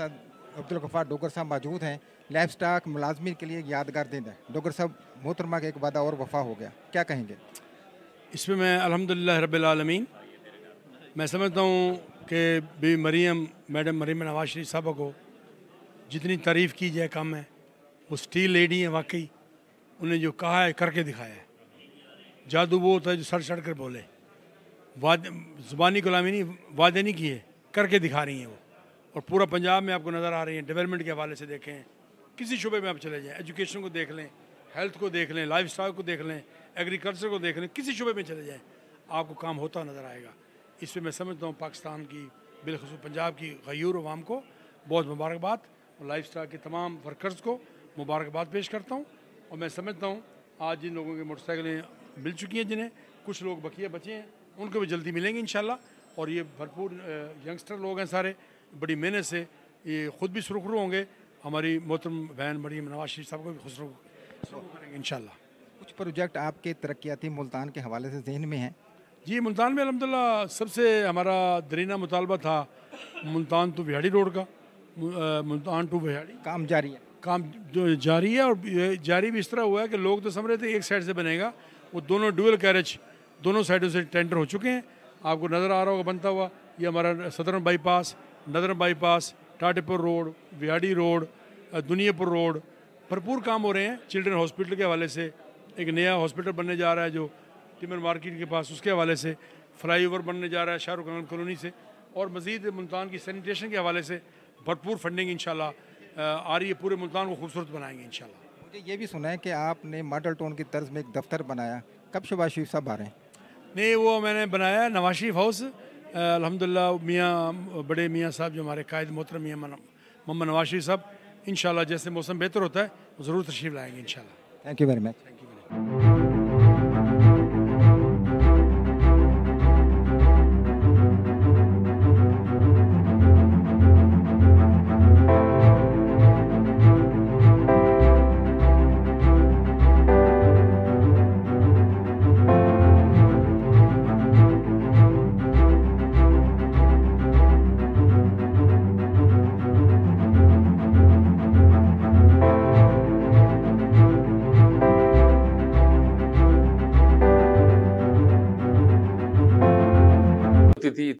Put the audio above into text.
साथ अब्दुल गफ्फार डोगर साहब मौजूद हैं। लाइफ स्टॉक मुलाजमीन के लिए एक यादगार दिन है। डोगर साहब, मोहतरमा का एक वादा और वफा हो गया, क्या कहेंगे? इसमें मैं अल्हम्दुलिल्लाह रब्बिल आलमीन मैं समझता हूँ कि बीवी मरीम मैडम मरीम नवाज शरीफ साहबा को जितनी तारीफ़ की जाए कम है। वो स्टील लेडी है वाकई, उन्हें जो कहा है करके दिखाया है। जादू वो होता है जो सड़ सड़ कर बोले, वाद ज़ुबानी गुलामी नहीं, वादे नहीं किए, करके दिखा रही हैं वो। और पूरा पंजाब में आपको नज़र आ रही हैं। डेवलपमेंट के हवाले से देखें, किसी शुबे में आप चले जाएँ, एजुकेशन को देख लें, हेल्थ को देख लें, लाइफ स्टाइल को देख लें, एग्रीकल्चर को देख लें, किसी शुबे में चले जाएँ आपको काम होता नज़र आएगा। इसमें मैं समझता हूँ पाकिस्तान की बिलखसूस पंजाब की गयूर अवाम को बहुत मुबारकबाद और लाइफ स्टाइल के तमाम वर्कर्स को मुबारकबाद पेश करता हूँ। और मैं समझता हूँ आज जिन लोगों की मोटरसाइकिलें मिल चुकी हैं, जिन्हें कुछ लोग बकिया बचे हैं, उनको भी जल्दी मिलेंगे इंशाल्लाह। और ये भरपूर यंगस्टर लोग हैं सारे, बड़ी मेहनत से ये ख़ुद भी सुरखरू होंगे। हमारी मोहतरम बहन मरीम नवाज शरीफ साहब को भी खुशरू करेंगे इंशाल्लाह। कुछ प्रोजेक्ट आपके तरक्याती मुल्तान के हवाले से जहन में हैं? जी, मुल्तान में अल्हम्दुलिल्लाह सबसे हमारा दरीना मुतालबा था मुल्तान टू विहाड़ी रोड का। मुल्तान टू विहाड़ी काम जारी है? काम जो जारी है, और ये जारी भी इस तरह हुआ है कि लोग तो समझ रहे थे एक साइड से बनेगा, वो दोनों डुअल कैरेज दोनों साइडों से टेंडर हो चुके हैं। आपको नज़र आ रहा होगा बनता हुआ ये हमारा southern bypass, northern bypass, Tatepur road, Vehari road, Duniyapur road, भरपूर काम हो रहे हैं। चिल्ड्रन हॉस्पिटल के हवाले से एक नया हॉस्पिटल बनने जा रहा है जो टिमर मार्केट के पास, उसके हवाले से फ्लाईओवर बनने जा रहा है शाहरुख खान कॉलोनी से, और मज़ीद मुल्तान की सैनिटेशन के हवाले से भरपूर फंडिंग इंशाल्लाह आ रही है। पूरे मुल्तान को खूबसूरत बनाएंगे इंशाल्लाह। मुझे ये भी सुना है कि आपने मॉडल टाउन की तर्ज में एक दफ्तर बनाया, कब शहबाज शरीफ साहब आ रहे हैं? नहीं, वो मैंने बनाया नवाज शरीफ हाउस। अल्हम्दुलिल्लाह मियाँ बड़े मियाँ साहब जो हमारे कायद मोहतरम मियाँ मोहम्मद नवाज शरीफ साहब इंशाल्लाह जैसे मौसम बेहतर होता है ज़रूर तशरीफ़ लाएंगे इंशाल्लाह। Thank you very much. Thank you.